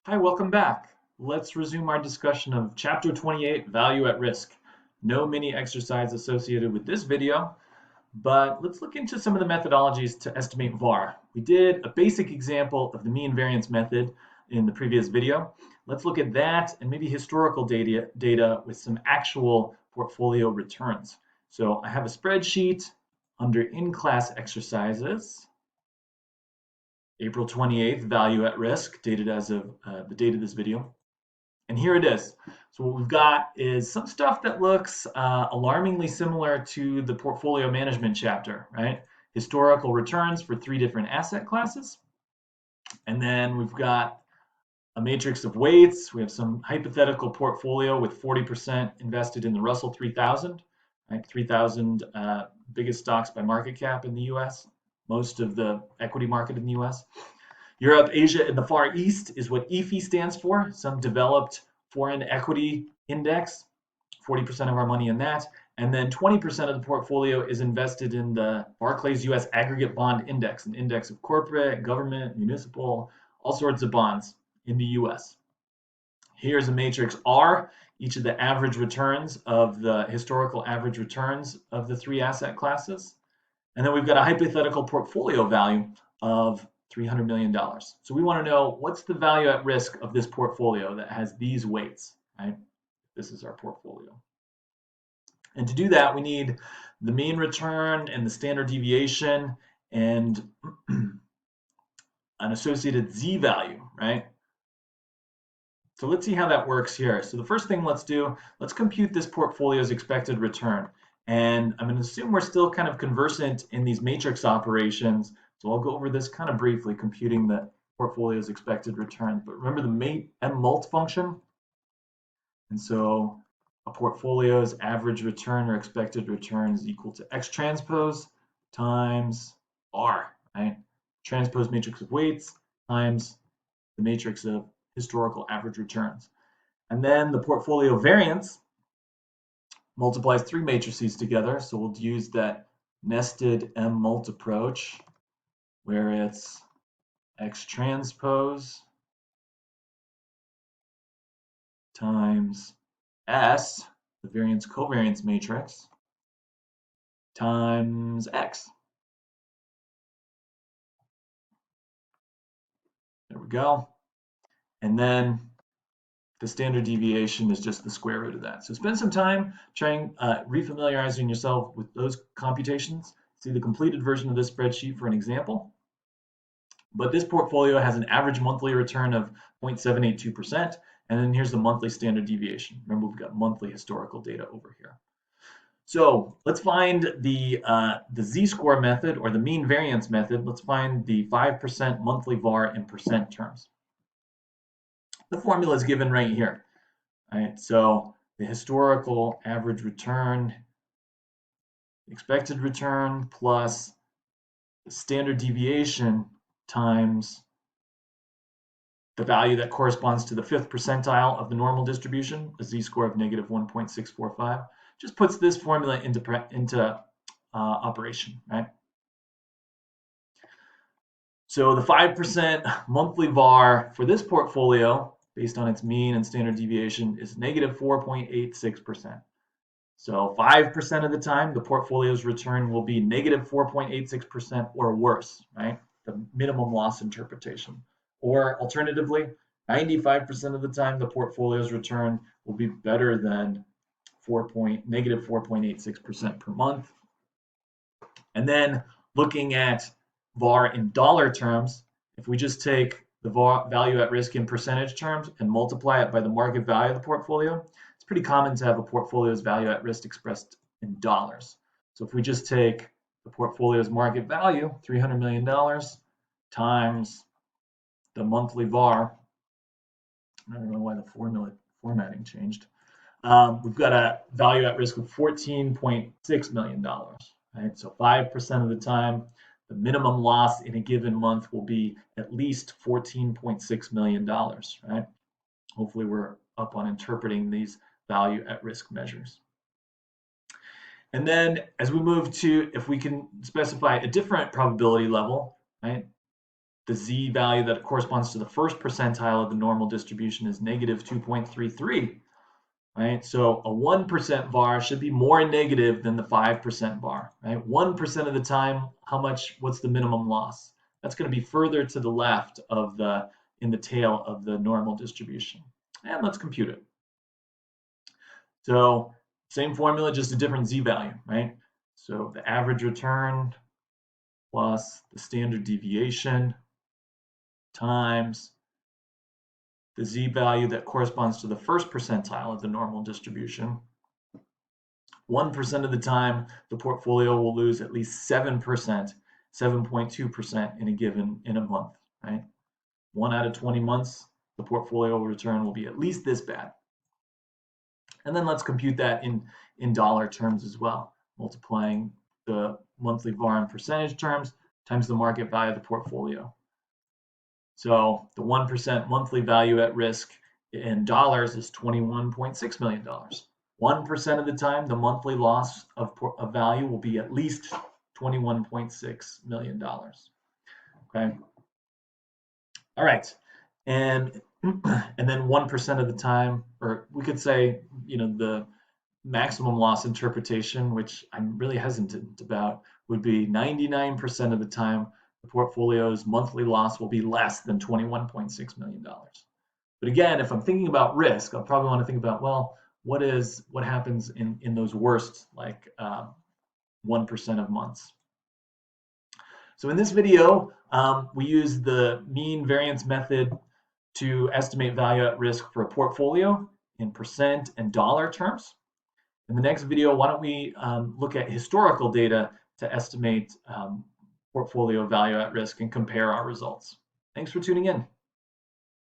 Hi, welcome back. Let's resume our discussion of Chapter 28, Value at Risk. No mini exercise associated with this video, but let's look into some of the methodologies to estimate VaR. We did a basic example of the mean variance method in the previous video. Let's look at that and maybe historical data with some actual portfolio returns. So I have a spreadsheet under in-class exercises. April 28th, value at risk, dated as of the date of this video. And here it is. So what we've got is some stuff that looks alarmingly similar to the portfolio management chapter, right? Historical returns for 3 different asset classes. And then we've got a matrix of weights. We have some hypothetical portfolio with 40% invested in the Russell 3000, right? 3,000 biggest stocks by market cap in the US, most of the equity market in the US. Europe, Asia, and the Far East is what EFI stands for, some developed foreign equity index, 40% of our money in that. And then 20% of the portfolio is invested in the Barclays US Aggregate Bond Index, an index of corporate, government, municipal, all sorts of bonds in the US. Here's a matrix R, each of the average returns of the historical average returns of the 3 asset classes. And then we've got a hypothetical portfolio value of $300 million. So we want to know what's the value at risk of this portfolio that has these weights, right? This is our portfolio. And to do that, we need the mean return and the standard deviation and an associated Z value, right? So let's see how that works here. So the first thing let's do, let's compute this portfolio's expected return. And I'm going to assume we're still kind of conversant in these matrix operations. So I'll go over this kind of briefly, computing the portfolio's expected return. But remember the mmult function? And so a portfolio's average return or expected return is equal to X transpose times R, right? Transpose matrix of weights times the matrix of historical average returns. And then the portfolio variance multiplies 3 matrices together. So we'll use that nested mmult approach where it's X transpose times S, the variance covariance matrix, times X. There we go. And then the standard deviation is just the square root of that. So spend some time trying refamiliarizing yourself with those computations. See the completed version of this spreadsheet for an example. But this portfolio has an average monthly return of 0.782%. And then here's the monthly standard deviation. Remember, we've got monthly historical data over here. So let's find the z-score method or the mean variance method. Let's find the 5% monthly VaR in percent terms. The formula is given right here. Right? So the historical average return, expected return plus the standard deviation times the value that corresponds to the 5th percentile of the normal distribution, a z-score of negative 1.645, just puts this formula into operation, right? So the 5% monthly VaR for this portfolio, based on its mean and standard deviation, is negative 4.86%. So 5% of the time, the portfolio's return will be negative 4.86% or worse, right? The minimum loss interpretation. Or alternatively, 95% of the time, the portfolio's return will be better than negative 4.86% per month. And then looking at VaR in dollar terms, if we just take the value at risk in percentage terms and multiply it by the market value of the portfolio, it's pretty common to have a portfolio's value at risk expressed in dollars. So if we just take the portfolio's market value, $300 million, times the monthly VaR, I don't know why the formula formatting changed. We've got a value at risk of $14.6 million, right? So 5% of the time, the minimum loss in a given month will be at least $14.6 million, right? Hopefully we're up on interpreting these value at risk measures. And then as we move to, if we can specify a different probability level, right? The z value that corresponds to the first percentile of the normal distribution is negative 2.33, right? So a 1% VaR should be more negative than the 5% VaR, right? 1% of the time, what's the minimum loss? That's going to be further to the left of in the tail of the normal distribution. And let's compute it. So same formula, just a different z value, right? So the average return plus the standard deviation times the z value that corresponds to the first percentile of the normal distribution. 1% of the time, the portfolio will lose at least 7%, 7.2% in a month, right? 1 out of 20 months, the portfolio return will be at least this bad. And then let's compute that in dollar terms as well, multiplying the monthly VaR in percentage terms times the market value of the portfolio. So the 1% monthly value at risk in dollars is $21.6 million. 1% of the time, the monthly loss of value will be at least $21.6 million. Okay. All right. And then 1% of the time, or we could say, the maximum loss interpretation, which I'm really hesitant about, would be 99% of the time the portfolio's monthly loss will be less than $21.6 million. But again, if I'm thinking about risk, I'll probably want to think about, well, what happens in those worst, like 1% of months. So in this video, we use the mean variance method to estimate value at risk for a portfolio in percent and dollar terms. In the next video, why don't we look at historical data to estimate portfolio value at risk and compare our results. Thanks for tuning in.